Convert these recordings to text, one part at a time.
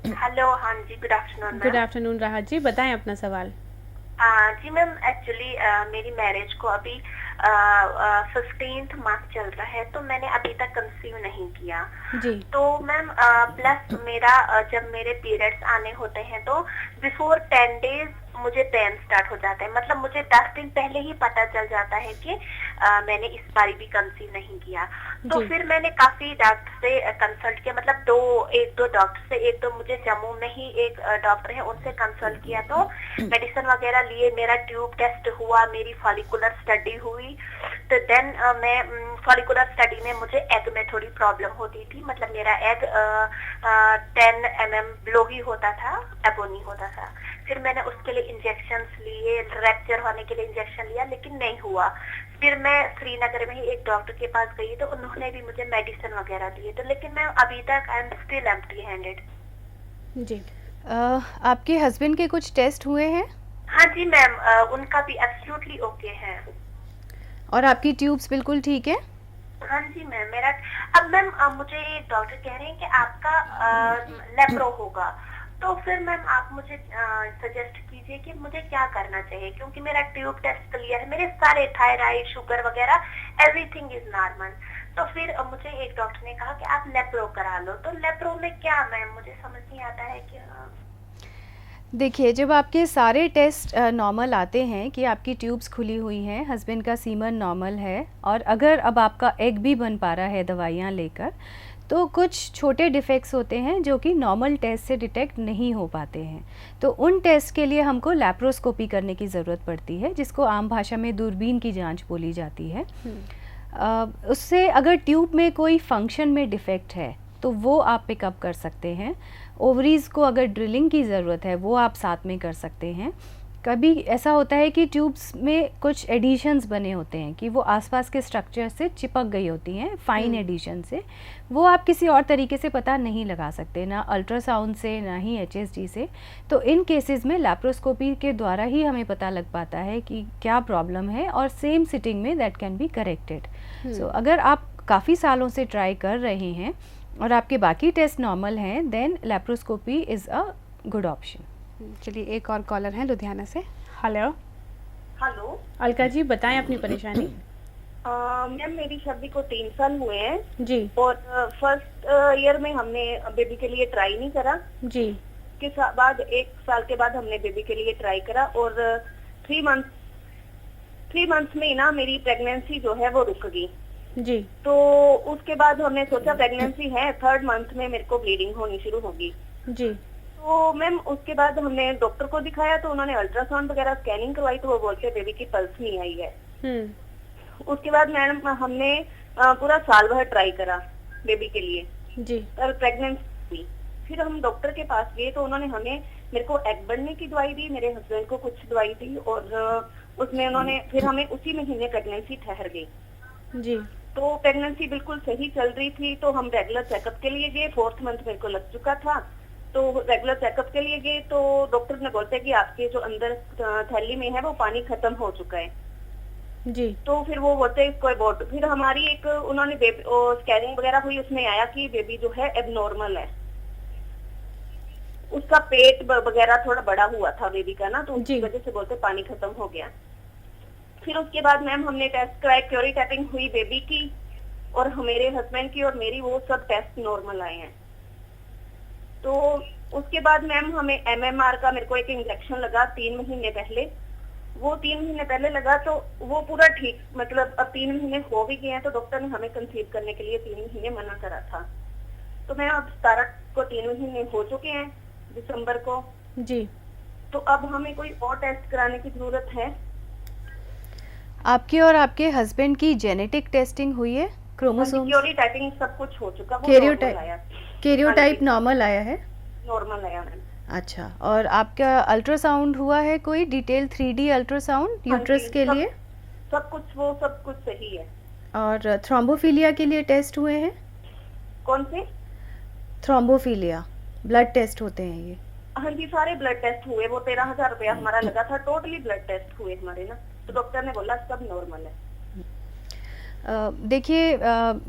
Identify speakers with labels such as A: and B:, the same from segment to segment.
A: Hello, हाँ जी, good afternoon
B: good
A: ma'am.
B: Afternoon Rahat ji, बताएं अपना सवाल।
A: जी मैम, एक्चुअली मेरी मैरिज को अभी 15th मंथ चल रहा है, तो मैंने अभी तक कंसीव नहीं किया।
B: जी।
A: तो मैम प्लस मेरा जब मेरे पीरियड्स आने होते हैं तो बिफोर 10 डेज मुझे पेन स्टार्ट हो जाता है। मतलब मुझे 10 दिन पहले ही पता चल जाता है कि मैंने इस बारी भी कंसीव नहीं किया। तो
B: जी।
A: फिर मैंने काफी डॉक्टर से कंसल्ट किया, मतलब एक दो डॉक्टर से। एक तो मुझे जम्मू में ही एक डॉक्टर है, उनसे कंसल्ट किया, तो मेडिसिन वगैरह लिए, मेरा ट्यूब टेस्ट हुआ, मेरी फॉलिकुलर स्टडी हुई। तो देन मैं फॉलिकुलर स्टडी में मुझे एग में थोड़ी प्रॉब्लम होती थी। मतलब मेरा एग 10 mm लो ही होता था, एबो नहीं होता था। फिर मैंने उसके लिए इंजेक्शंस लिए, रैप्चर होने के लिए इंजेक्शन लिया, लेकिन नहीं हुआ। फिर मैं श्रीनगर में ही एक डॉक्टर के पास गई, तो उन्होंने भी मुझे मेडिसिन वगैरह दिए, तो लेकिन मैं अभी तक I am still empty handed.
B: जी।
C: आपके हस्बैंड के कुछ टेस्ट हुए हैं?
A: हाँ जी मैम, उनका भी एब्सोल्युटली ओके है।
C: और आपकी ट्यूब्स बिल्कुल ठीक है?
A: हाँ जी मैम, मेरा अब मैम मुझे एक डॉक्टर कह रहे हैं कि आपका लेप्रो होगा। तो फिर मैम आप मुझे सजेस्ट कीजिए कि मुझे क्या करना चाहिए, क्योंकि मेरा ट्यूब टेस्ट क्लियर है, मेरे सारे थायराइड, शुगर वगैरह एवरीथिंग इज नॉर्मल। तो फिर मुझे एक डॉक्टर ने कहा कि आप लेप्रो करा लो। तो लेप्रो में क्या मैम, मुझे समझ नहीं आता है कि
C: देखिए, जब आपके सारे टेस्ट नॉर्मल आते हैं कि आपकी ट्यूब्स खुली हुई हैं, हस्बैंड का सीमन नॉर्मल है, और अगर अब आपका एग भी बन पा रहा है दवाइयाँ लेकर, तो कुछ छोटे डिफेक्ट्स होते हैं जो कि नॉर्मल टेस्ट से डिटेक्ट नहीं हो पाते हैं। तो उन टेस्ट के लिए हमको लैप्रोस्कोपी करने की ज़रूरत पड़ती है, जिसको आम भाषा में दूरबीन की जांच बोली जाती है। उससे अगर ट्यूब में कोई फंक्शन में डिफ़ेक्ट है तो वो आप पिकअप कर सकते हैं। ओवरीज़ को अगर ड्रिलिंग की ज़रूरत है वो आप साथ में कर सकते हैं। कभी ऐसा होता है कि ट्यूब्स में कुछ एडिशंस बने होते हैं कि वो आसपास के स्ट्रक्चर से चिपक गई होती हैं, फाइन एडिशन से। वो आप किसी और तरीके से पता नहीं लगा सकते, ना अल्ट्रासाउंड से, ना ही एचएसजी से। तो इन केसेस में लैप्रोस्कोपी के द्वारा ही हमें पता लग पाता है कि क्या प्रॉब्लम है, और सेम सिटिंग में दैट कैन बी करेक्टेड। सो अगर आप काफ़ी सालों से ट्राई कर रहे हैं और आपके बाकी टेस्ट नॉर्मल हैं, then laparoscopy is a good option.
B: चलिए, एक और कॉलर हैं लुधियाना से। हेलो।
A: हेलो
B: अलका जी, बताएं अपनी परेशानी।
A: मैम, मेरी शादी को 3 साल हुए हैं।
B: जी।
A: और फर्स्ट ईयर में हमने बेबी के लिए ट्राई नहीं करा।
B: जी।
A: बाद 1 साल के बाद हमने बेबी के लिए ट्राई करा, और 3 मंथ 3 मंथ्स में ही ना मेरी प्रेगनेंसी जो है वो रुक गई।
B: जी।
A: तो उसके बाद हमने सोचा प्रेगनेंसी है, 3rd मंथ में मेरे को ब्लीडिंग होनी शुरू होगी।
B: जी।
A: तो मैम उसके बाद हमने डॉक्टर को दिखाया, तो उन्होंने अल्ट्रासाउंड वगैरह स्कैनिंग करवाई, तो वो बोलते बेबी की पल्स नहीं आई है। उसके बाद मैडम हमने पूरा साल भर ट्राई करा बेबी के लिए,
B: जी।
A: पर प्रेगनेंसी। फिर हम डॉक्टर के पास गए, तो उन्होंने मेरे को एग बढ़ने की दवाई दी, मेरे हस्बैंड को कुछ दवाई दी, और उसमें उन्होंने फिर हमें उसी महीने प्रेगनेंसी ठहर गई।
B: जी।
A: तो प्रेगनेंसी बिल्कुल सही चल रही थी, तो हम रेगुलर चेकअप के लिए गए। 4th मंथ मेरे को लग चुका था, तो रेगुलर चेकअप के लिए गए, तो डॉक्टर ने बोलते कि आपके जो अंदर थैली में है वो पानी खत्म हो चुका है।
B: जी।
A: तो फिर वो बोलते कोई बोट, फिर हमारी एक उन्होंने स्कैनिंग वगैरह हुई, उसमें आया कि बेबी जो है एबनॉर्मल है। उसका पेट वगैरह थोड़ा बड़ा हुआ था बेबी का ना, तो उसकी वजह से बोलते पानी खत्म हो गया। फिर उसके बाद मैम हमने टेस्ट कराए, क्यूरी टैपिंग हुई बेबी की, और मेरे हस्बैंड की और मेरी, वो सब टेस्ट नॉर्मल आए हैं। तो उसके बाद मैम हमें MMR का मेरे को एक इंजेक्शन लगा 3 महीने पहले। वो 3 महीने पहले लगा, तो वो पूरा ठीक, मतलब अब 3 महीने हो भी गए हैं, तो डॉक्टर ने हमें कंसीव करने के लिए 3 महीने मना करा था। तो मैं अब 17 को 3 महीने हो चुके हैं, दिसंबर को।
B: जी।
A: तो अब हमें कोई और टेस्ट कराने की जरूरत है?
C: आपके और आपके हस्बैंड की जेनेटिक टेस्टिंग हुई है? क्रोमोसोम्स,
A: क्यूरी टाइपिंग सब कुछ हो चुका, वो नॉर्मल आया।
C: कैरियोटाइप नॉर्मल आया है?
A: नॉर्मल आया मैम।
C: अच्छा, और आपका अल्ट्रासाउंड हुआ है कोई डिटेल 3D अल्ट्रासाउंड यूट्रस के लिए?
A: सब कुछ सही है।
C: और थ्रोम्बोफिलिया के लिए टेस्ट हुए हैं?
A: कौन से?
C: थ्रोम्बोफिलिया ब्लड टेस्ट होते हैं ये।
A: हाँ जी, सारे ब्लड टेस्ट हुए, वो 13,000 रुपया हमारा लगा था, टोटली ब्लड टेस्ट हुए हमारे ना। तो डॉक्टर ने बोला सब नॉर्मल है।
C: देखिए,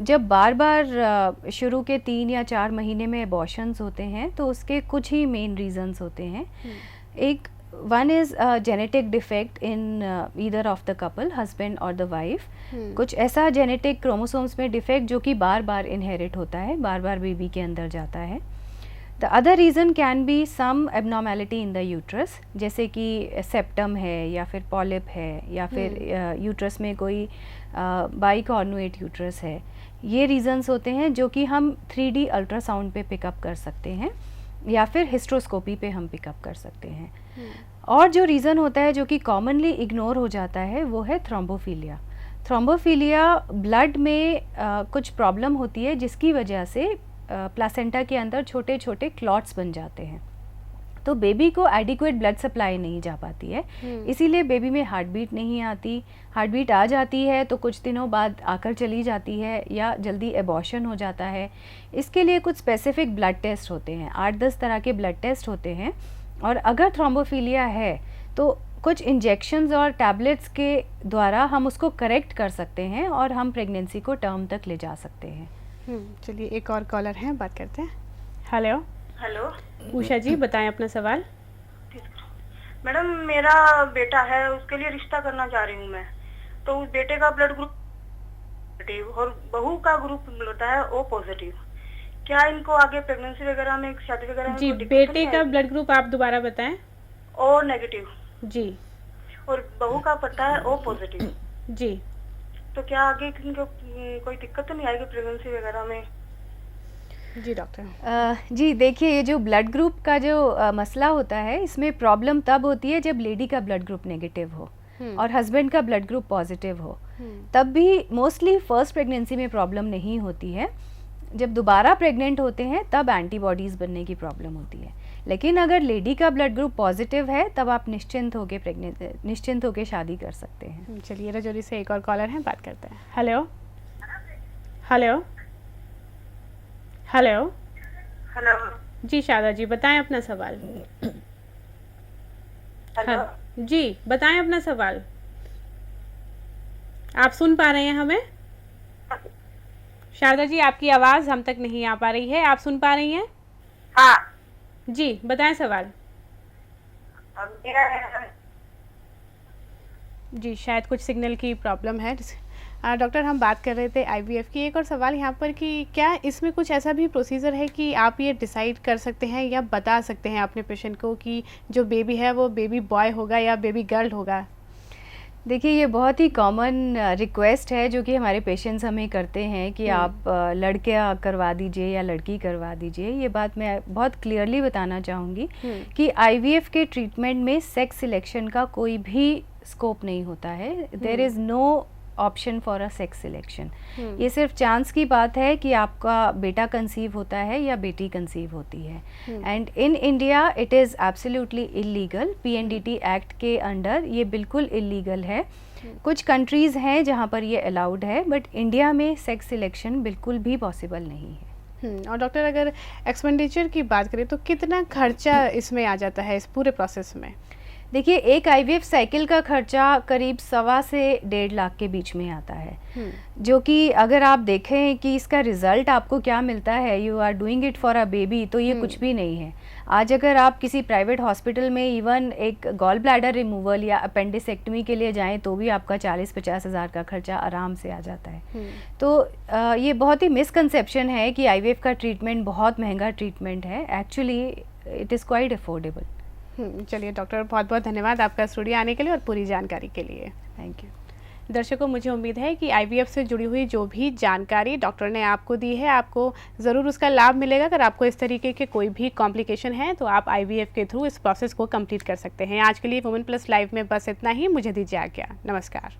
C: जब बार बार शुरू के 3 या 4 महीने में एबॉर्शंस होते हैं तो उसके कुछ ही मेन रीजंस होते हैं। एक one is genetic defect in either of the couple, husband और द वाइफ। कुछ ऐसा जेनेटिक क्रोमोसोम्स में डिफेक्ट जो कि बार बार इनहेरिट होता है, बार बार बेबी के अंदर जाता है। The other reason can be some abnormality in the uterus, जैसे कि सेप्टम है या फिर पॉलिप है या फिर यूट्रस में कोई बाइकॉर्नुएट यूट्रस है। ये रीज़न्स होते हैं जो कि हम 3D अल्ट्रासाउंड पे पिकअप कर सकते हैं या फिर हिस्ट्रोस्कोपी पे हम पिकअप कर सकते हैं। और जो रीज़न होता है जो कि कॉमनली इग्नोर हो जाता है वो है थ्रोम्बोफीलिया। थ्रोम्बोफीलिया ब्लड में कुछ प्रॉब्लम होती है जिसकी वजह से प्लासेंटा के अंदर छोटे छोटे क्लॉट्स बन जाते हैं, तो बेबी को एडिक्वेट ब्लड सप्लाई नहीं जा पाती है। इसीलिए बेबी में हार्ट बीट नहीं आती, हार्ट बीट आ जाती है तो कुछ दिनों बाद आकर चली जाती है या जल्दी एबॉर्शन हो जाता है। इसके लिए कुछ स्पेसिफिक ब्लड टेस्ट होते हैं, 8-10 तरह के ब्लड टेस्ट होते हैं। और अगर थ्रोम्बोफीलिया है तो कुछ इंजेक्शंस और टैबलेट्स के द्वारा हम उसको करेक्ट कर सकते हैं और हम प्रेगनेंसी को टर्म तक ले जा सकते हैं।
B: चलिए एक और कॉलर हैं, बात करते हैं। हेलो।
A: हेलो
B: उषा जी, बताएं अपना सवाल।
A: मैडम, मेरा बेटा है, उसके लिए रिश्ता करना चाह रही हूँ मैं। तो उस बेटे का ब्लड ग्रुप पॉजिटिव और बहू का ग्रुप होता है ओ पॉजिटिव। क्या इनको आगे प्रेगनेंसी वगैरह में, शादी वगैरह में
B: जी,
A: कोई दिक्कत
B: बेटे
A: नहीं
B: का
A: आएगी?
B: ब्लड ग्रुप आप दोबारा बताएं।
A: ओ नेगेटिव
B: जी
A: और बहू का पता है ओ पॉजिटिव।
B: जी।
A: तो क्या आगे इनको कोई दिक्कत तो नहीं आएगी प्रेगनेंसी वगैरह में?
B: जी डॉक्टर।
C: जी देखिए, ये जो ब्लड ग्रुप का जो मसला होता है, इसमें प्रॉब्लम तब होती है जब लेडी का ब्लड ग्रुप नेगेटिव हो और हस्बैंड का ब्लड ग्रुप पॉजिटिव हो। तब भी मोस्टली फर्स्ट प्रेगनेंसी में प्रॉब्लम नहीं होती है। जब दोबारा प्रेग्नेंट होते हैं तब एंटीबॉडीज़ बनने की प्रॉब्लम होती है। लेकिन अगर लेडी का ब्लड ग्रुप पॉजिटिव है तब आप निश्चिंत होकर शादी कर सकते हैं।
B: चलिए रजौरी से एक और कॉलर हैं, बात करते हैं। Hello hello hello.
A: हेलो
B: जी शारदा जी, बताएं अपना सवाल।
A: हेलो
B: जी बताएं अपना सवाल। आप सुन पा रहे हैं हमें? शारदा जी, आपकी आवाज़ हम तक नहीं आ पा रही है, आप सुन पा रही हैं?
A: हाँ
B: जी बताएं सवाल। जी शायद कुछ सिग्नल की प्रॉब्लम है। डॉक्टर, हम बात कर रहे थे आईवीएफ की। एक और सवाल यहाँ पर कि क्या इसमें कुछ ऐसा भी प्रोसीजर है कि आप ये डिसाइड कर सकते हैं या बता सकते हैं अपने पेशेंट को कि जो बेबी है वो बेबी बॉय होगा या बेबी गर्ल होगा?
C: देखिए, ये बहुत ही कॉमन रिक्वेस्ट है जो कि हमारे पेशेंट्स हमें करते हैं कि आप लड़का करवा दीजिए या लड़की करवा दीजिए। ये बात मैं बहुत क्लियरली बताना चाहूँगी कि आईवीएफ के ट्रीटमेंट में सेक्स सिलेक्शन का कोई भी स्कोप नहीं होता है। There is no option for a sex selection. ये सिर्फ चांस की बात है कि आपका बेटा कंसीव होता है या बेटी कंसीव होती है। And in India it is absolutely illegal. PNDT act के अंडर ये बिल्कुल इलीगल है। कुछ कंट्रीज़ हैं जहाँ पर ये अलाउड है, बट इंडिया में सेक्स सिलेक्शन बिल्कुल भी पॉसिबल नहीं है।
B: और डॉक्टर, अगर एक्सपेंडिचर की बात करें तो कितना खर्चा इसमें आ जाता है इस पूरे प्रोसेस में?
C: देखिए, एक आईवीएफ साइकिल का खर्चा करीब 1.25 से 1.5 लाख के बीच में आता है, जो कि अगर आप देखें कि इसका रिजल्ट आपको क्या मिलता है, you are doing it for a baby, तो ये कुछ भी नहीं है। आज अगर आप किसी प्राइवेट हॉस्पिटल में इवन एक गॉल ब्लैडर रिमूवल या अपेंडिसेक्टमी के लिए जाएं तो भी आपका 40-50 हज़ार का खर्चा आराम से आ जाता है। तो ये बहुत ही मिसकंसेप्शन है कि आईवीएफ का ट्रीटमेंट बहुत महंगा ट्रीटमेंट है। Actually it is quite affordable.
B: चलिए डॉक्टर, बहुत बहुत धन्यवाद आपका स्टूडियो आने के लिए और पूरी जानकारी के लिए।
C: Thank you.
B: दर्शकों, मुझे उम्मीद है कि आईवीएफ से जुड़ी हुई जो भी जानकारी डॉक्टर ने आपको दी है, आपको ज़रूर उसका लाभ मिलेगा। अगर आपको इस तरीके के कोई भी कॉम्प्लिकेशन है तो आप आईवीएफ के थ्रू इस प्रोसेस को कंप्लीट कर सकते हैं। आज के लिए वुमेन प्लस लाइव में बस इतना ही। मुझे दीजिए आज्ञा। नमस्कार।